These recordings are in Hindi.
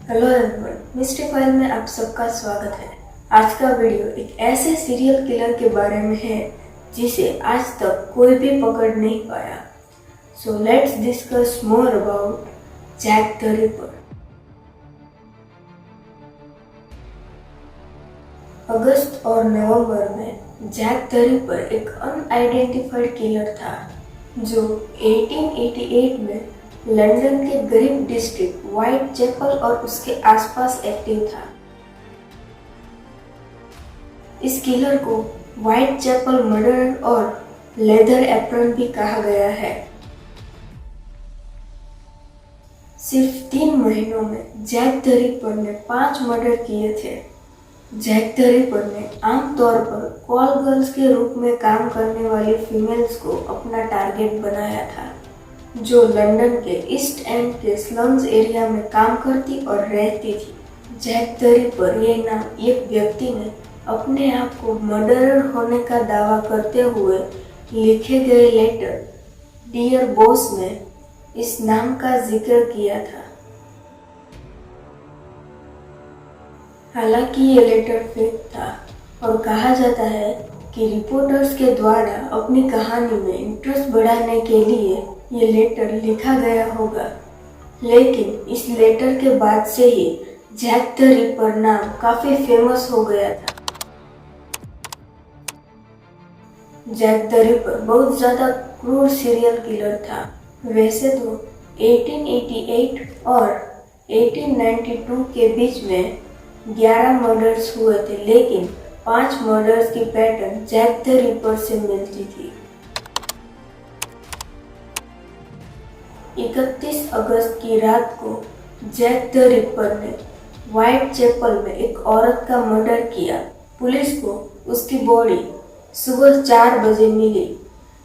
हेलो एवरीवन, मिस्ट्री फाइल में आप सबका स्वागत है। आज का वीडियो एक ऐसे सीरियल किलर के बारे में है जिसे आज तक कोई भी पकड़ नहीं पाया। So let's discuss more about Jack the Ripper. अगस्त और नवंबर में जैक द रिपर एक अनआइडेंटिफाइड किलर था जो 1888 में लंदन के गरीब डिस्ट्रिक्ट व्हाइट चैपल और उसके आसपास एक्टिव था। इस किलर को व्हाइट चैपल मर्डरर और लेदर एप्रन भी कहा गया है। सिर्फ 3 महीनों में जैक द रिपर ने 5 मर्डर किए थे। जैक द रिपर ने आमतौर पर कॉल गर्ल्स के रूप में काम करने वाली फीमेल्स को अपना टारगेट बनाया था, जो लंदन के ईस्ट एंड के स्लम्स एरिया में काम करती और रहती थी। जैक द रिपर ये नाम एक व्यक्ति ने अपने आप को मर्डरर होने का दावा करते हुए लिखे गए लेटर डियर बॉस में इस नाम का जिक्र किया था। हालांकि ये लेटर फेक था और कहा जाता है कि रिपोर्टर्स के द्वारा अपनी कहानी में इंटरेस्ट बढ़ाने के लिए ये लेटर लिखा गया होगा, लेकिन इस लेटर के बाद से ही जैक द रिपर नाम काफी फेमस हो गया था। जैक द रिपर बहुत ज्यादा क्रूर सीरियल किलर था। वैसे तो 1888 और 1892 के बीच में 11 मर्डर्स हुए थे, लेकिन 5 मर्डर्स की पैटर्न जैक द रिपर से मिलती थी। 31 अगस्त की रात को जैक द रिपर ने व्हाइट चैपल में एक औरत का मर्डर किया। पुलिस को उसकी बॉडी सुबह 4 बजे मिली।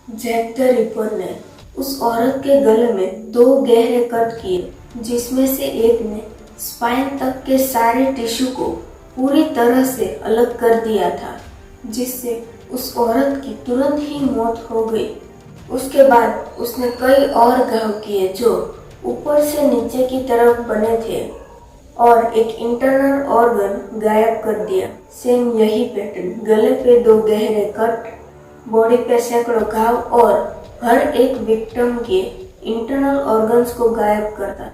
जैक द रिपर ने उस औरत के गले में 2 गहरे कट किए, जिसमें से एक ने स्पाइन तक के सारे टिश्यू को पूरी तरह से अलग कर दिया था, जिससे उस औरत की तुरंत ही मौत हो गई। उसके बाद उसने कई और घाव किए जो ऊपर से नीचे की तरफ बने थे और एक इंटरनल ऑर्गन गायब कर दिया। सेम यही पैटर्न गले पे 2 गहरे कट, बॉडी पे सैकड़ों घाव और हर एक विक्टिम के इंटरनल ऑर्गन्स को गायब करता।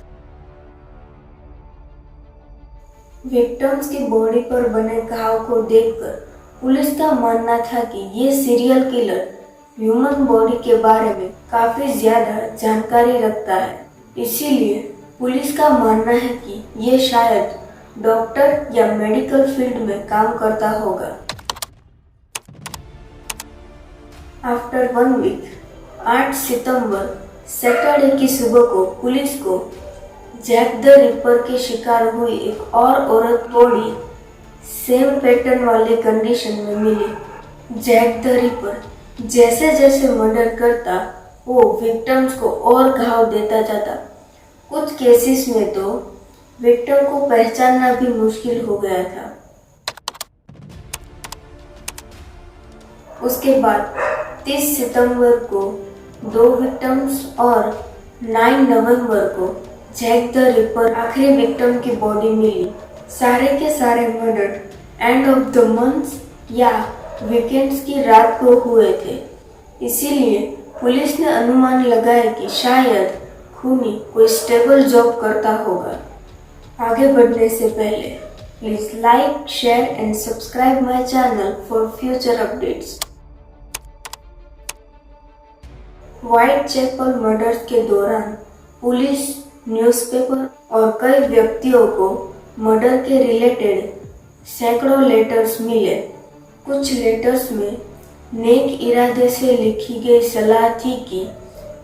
विक्टिम्स की बॉडी पर बने घाव को देखकर पुलिस का मानना था कि ये सीरियल किलर ह्यूमन बॉडी के बारे में काफी ज्यादा जानकारी रखता है। इसीलिए पुलिस का मानना है कि ये शायद डॉक्टर या मेडिकल फील्ड में काम करता होगा। आफ्टर 1 वीक 8 सितंबर सैटरडे की सुबह को पुलिस को जैक द रिपर के शिकार हुई एक और औरत बॉडी सेम पैटर्न वाले कंडीशन में मिली। जैक द रिपर जैसे जैसे मर्डर करता वो विक्टिम्स को और घाव देता जाता। कुछ केसेस में तो विक्टिम को पहचानना भी मुश्किल हो गया था। उसके बाद 30 सितंबर को 2 विक्टिम्स और 9 नवंबर को जैक द रिपर आखिरी विक्टिम की बॉडी मिली। सारे के सारे murder end of the month या वीकेंड्स की रात को हुए थे। इसीलिए पुलिस ने अनुमान लगाया कि शायद खूनी कोई स्टेबल जॉब करता होगा। आगे बढ़ने से पहले please like, share and subscribe my channel for future updates. Whitechapel murders के दौरान पुलिस, न्यूज़पेपर और कई व्यक्तियों को मर्डर के रिलेटेड सैकड़ों लेटर्स मिले। कुछ लेटर्स में नेक इरादे से लिखी गई सलाह थी कि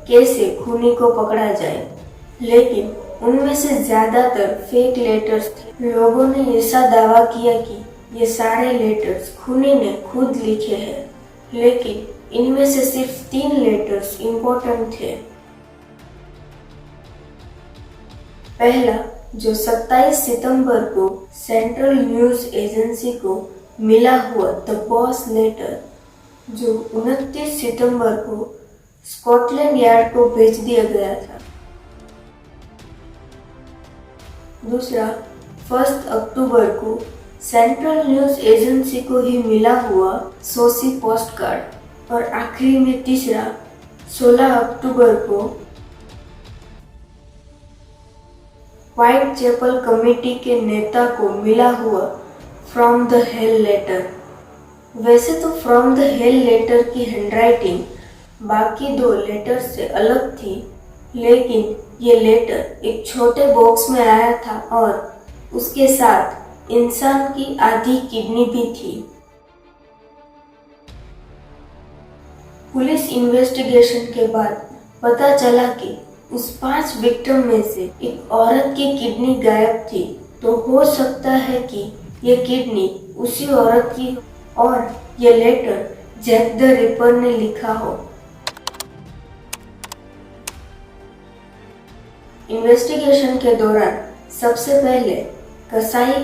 कैसे खूनी को पकड़ा जाए, लेकिन उनमें से ज्यादातर फेक लेटर्स थे। लोगों ने ऐसा दावा किया कि ये सारे लेटर्स खूनी ने खुद लिखे हैं, लेकिन इनमें से सिर्फ 3 लेटर्स इम्पोर्टेंट थे। पहला, जो 27 सितंबर को सेंट्रल न्यूज एजेंसी को मिला हुआ द बॉस लेटर, जो 29 सितंबर को स्कॉटलैंड यार्ड को भेज दिया गया था। दूसरा, 1 अक्टूबर को सेंट्रल न्यूज एजेंसी को ही मिला हुआ सोसी पोस्ट कार्ड और आखिरी में तीसरा 16 अक्टूबर को व्हाइट चैपल कमेटी के नेता को मिला हुआ फ्रॉम द हेल लेटर। वैसे तो फ्रॉम द हेल लेटर की हैंडराइटिंग बाकी दो लेटर से अलग थी, लेकिन ये लेटर एक छोटे बॉक्स में आया था और उसके साथ इंसान की आधी किडनी भी थी। पुलिस इन्वेस्टिगेशन के बाद पता चला कि उस 5 विक्टिम में से एक औरत की किडनी गायब थी, तो हो सकता है कि ये किडनी उसी औरत की और ये लेटर जैक द रिपर ने लिखा हो। इन्वेस्टिगेशन के दौरान सबसे पहले कसाई,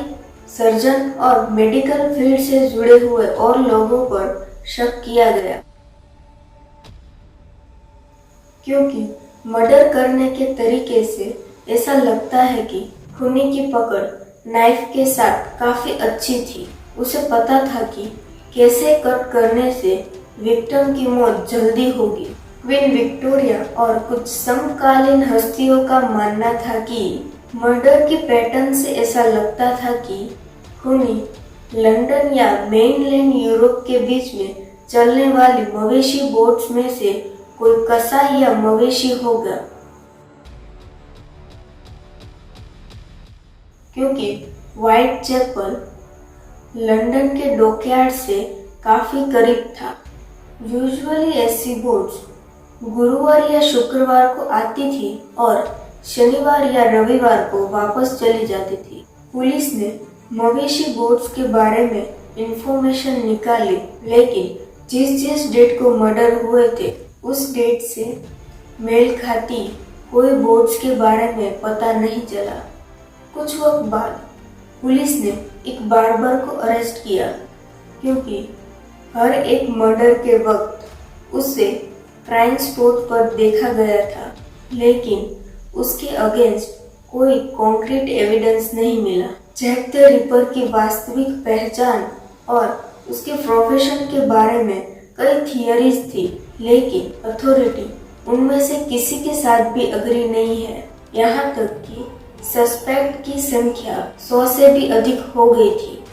सर्जन और मेडिकल फील्ड से जुड़े हुए और लोगों पर शक किया गया, क्योंकि मर्डर करने के तरीके से ऐसा लगता है कि खूनी की पकड़ नाइफ के साथ काफी अच्छी थी। उसे पता था कि कैसे कट करने से विक्टिम की मौत जल्दी होगी। क्वीन विक्टोरिया और कुछ समकालीन हस्तियों का मानना था कि मर्डर की पैटर्न से ऐसा लगता था कि खूनी लंदन या मेनलैंड यूरोप के बीच में चलने वाली मवेशी बोट्स में से कोई कसाई या मवेशी होगा, क्योंकि व्हाइट चैपल लंदन के डॉकयार्ड से काफी करीब था। यूजुअली ऐसी बोट्स गुरुवार या शुक्रवार को आती थी और शनिवार या रविवार को वापस चली जाती थी। पुलिस ने मवेशी बोट्स के बारे में इंफॉर्मेशन निकाली, लेकिन जिस डेट को मर्डर हुए थे उस डेट से मेल खाती कोई बोट्स के बारे में पता नहीं चला। कुछ वक्त बाद पुलिस ने एक बार्बर को अरेस्ट किया, क्योंकि हर एक मर्डर के वक्त उसे क्राइम स्पॉट पर देखा गया था, लेकिन उसके अगेंस्ट कोई कॉन्क्रीट एविडेंस नहीं मिला। जैक द रिपर की वास्तविक पहचान और उसके प्रोफेशन के बारे में कई थियरीज थी, लेकिन अथॉरिटी उनमें से किसी के साथ भी अग्री नहीं है। यहाँ तक कि सस्पेक्ट की संख्या 100 से भी अधिक हो गई थी।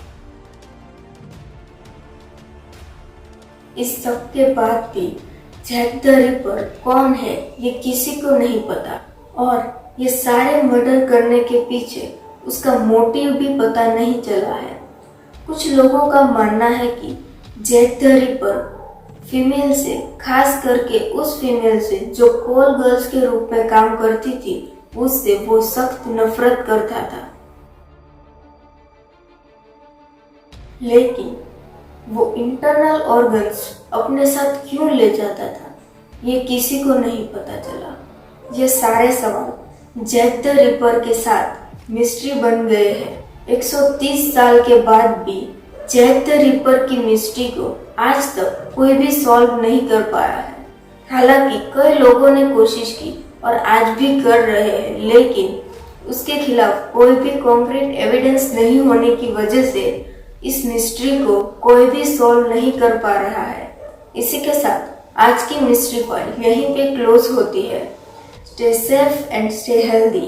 इस सब के बाद भी जैक द रिपर कौन है ये किसी को नहीं पता, और ये सारे मर्डर करने के पीछे उसका मोटिव भी पता नहीं चला है। कुछ लोगों का मानना है कि जैक द रिपर फीमेल से, खास करके उस फीमेल से जो कॉल गर्ल्स के रूप में काम करती थी, उससे वो सख्त नफरत करता था। लेकिन वो इंटरनल ऑर्गन्स अपने साथ क्यों ले जाता था, ये किसी को नहीं पता चला। ये सारे सवाल जैक द रिपर के साथ मिस्ट्री बन गए हैं। 130 साल के बाद भी जैक द रिपर की मिस्ट्री को आज तक कोई भी सॉल्व नहीं कर पाया है। हालांकि कई लोगों ने कोशिश की और आज भी कर रहे हैं, लेकिन उसके खिलाफ कोई भी कॉन्क्रीट एविडेंस नहीं होने की वजह से इस मिस्ट्री को कोई भी सॉल्व नहीं कर पा रहा है। इसी के साथ आज की मिस्ट्री फाइल यहीं पे क्लोज होती है। Stay safe and stay healthy.